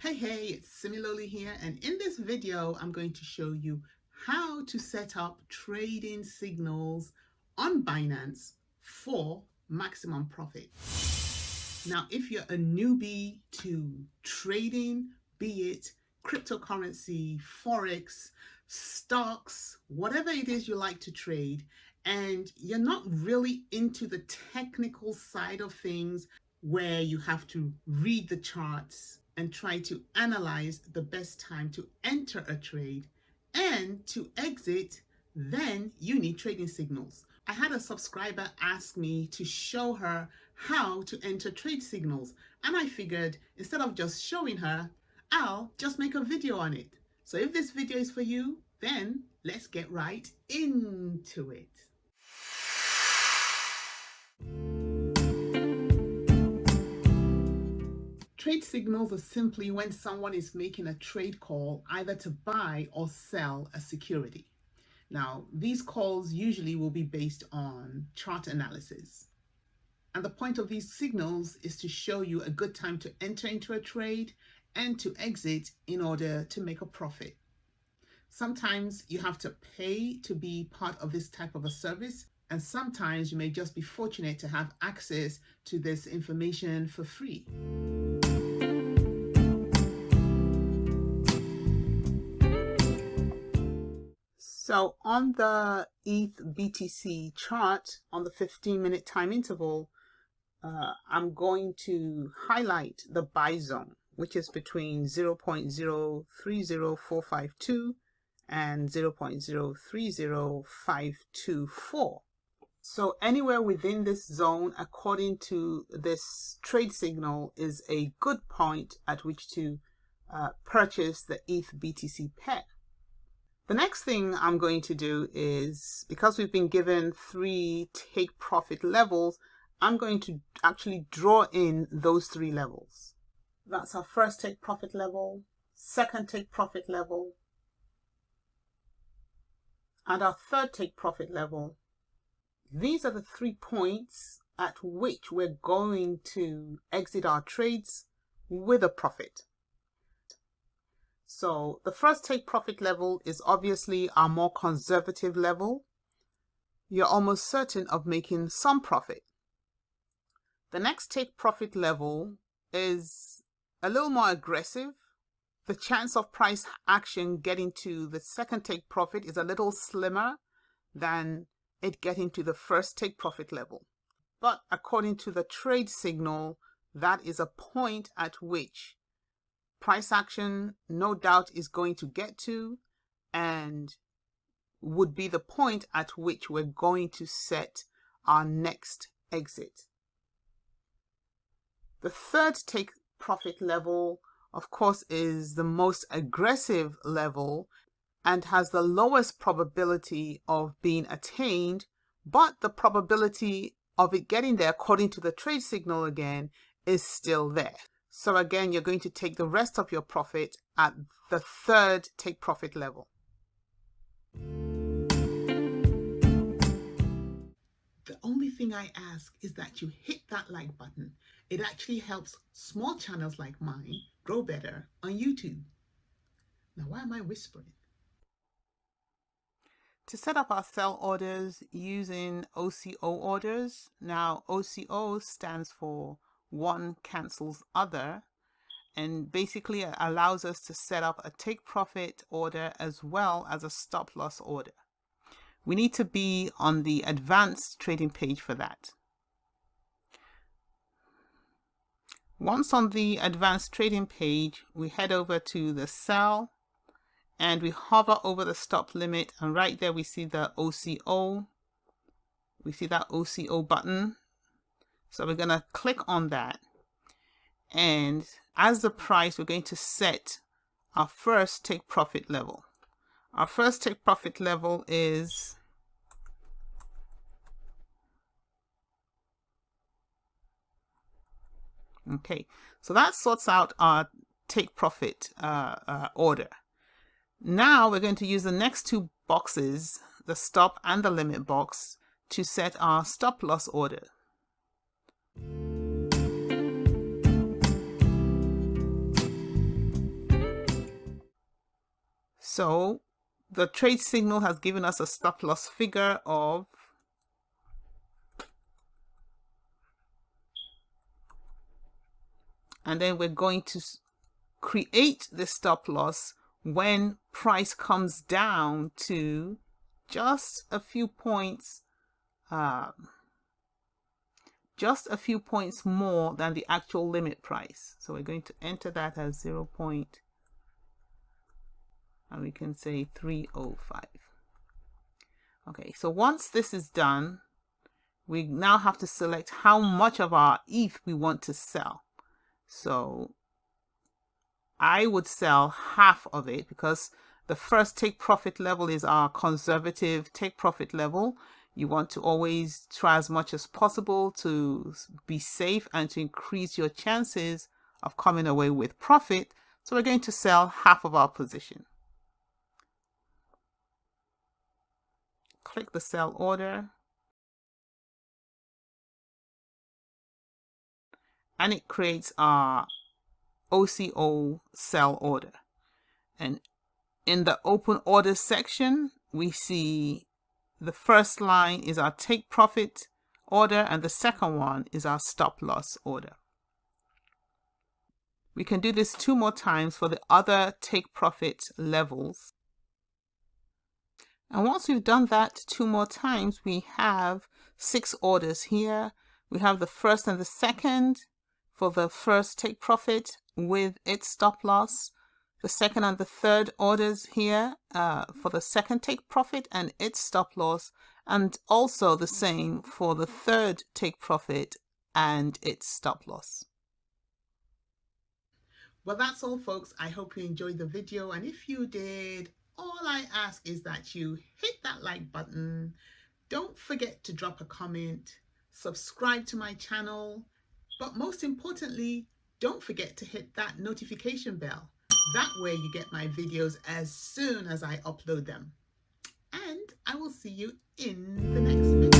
Hey, it's Similoli here, and in this video I'm going to show you how to set up trading signals on Binance for maximum profit. Now, if you're a newbie to trading, be it cryptocurrency, forex, stocks, whatever it is you like to trade, and you're not really into the technical side of things where you have to read the charts and try to analyze the best time to enter a trade and to exit, then you need trading signals. I had a subscriber ask me to show her how to enter trade signals, and I figured instead of just showing her, I'll just make a video on it. So if this video is for you, then let's get right into it. Trade signals are simply when someone is making a trade call either to buy or sell a security. Now, these calls usually will be based on chart analysis. And the point of these signals is to show you a good time to enter into a trade and to exit in order to make a profit. Sometimes you have to pay to be part of this type of a service, and sometimes you may just be fortunate to have access to this information for free. So on the ETH BTC chart on the 15-minute time interval, I'm going to highlight the buy zone, which is between 0.030452 and 0.030524. So anywhere within this zone, according to this trade signal, is a good point at which to purchase the ETH BTC pair. The next thing I'm going to do is, because we've been given 3 take profit levels, I'm going to actually draw in those 3 levels. That's our first take profit level, second take profit level, and our third take profit level. These are the 3 points at which we're going to exit our trades with a profit. So the first take profit level is obviously our more conservative level. You're almost certain of making some profit. The next take profit level is a little more aggressive. The chance of price action getting to the second take profit is a little slimmer than it getting to the first take profit level. But according to the trade signal, that is a point at which price action no doubt is going to get to, and would be the point at which we're going to set our next exit. The third take profit level, of course, is the most aggressive level and has the lowest probability of being attained, but the probability of it getting there, according to the trade signal again, is still there. So again, you're going to take the rest of your profit at the third take profit level. The only thing I ask is that you hit that like button. It actually helps small channels like mine grow better on YouTube. Now, why am I whispering? To set up our sell orders using OCO orders. Now, OCO stands for one cancels other, and basically it allows us to set up a take profit order as well as a stop loss order. We need to be on the advanced trading page for that. Once on the advanced trading page, we head over to the sell and we hover over the stop limit, and right there we see the OCO. We see that OCO button. So we're going to click on that, and as the price, we're going to set our first take profit level. Our first take profit level is okay. So that sorts out our take profit order. Now we're going to use the next 2 boxes, the stop and the limit box, to set our stop loss order. So the trade signal has given us a stop loss figure of and then we're going to create the stop loss when price comes down to just a few points more than the actual limit price. So we're going to enter that as 0. And we can say 305. Okay, so once this is done, we now have to select how much of our ETH we want to sell. So I would sell half of it because the first take profit level is our conservative take profit level. You want to always try as much as possible to be safe and to increase your chances of coming away with profit. So we're going to sell half of our position. Click the sell order. And it creates our OCO sell order. And in the open orders section, we see the first line is our take profit order and the second one is our stop loss order. We can do this 2 more times for the other take profit levels. And once we've done that 2 more times, we have 6 orders here. We have the first and the second for the first take profit with its stop loss. The second and the third orders here for the second take profit and its stop loss, and also the same for the third take profit and its stop loss. Well, that's all, folks. I hope you enjoyed the video, and if you did, all I ask is that you hit that like button. Don't forget to drop a comment, subscribe to my channel, but most importantly, don't forget to hit that notification bell. That way you get my videos as soon as I upload them. And I will see you in the next video.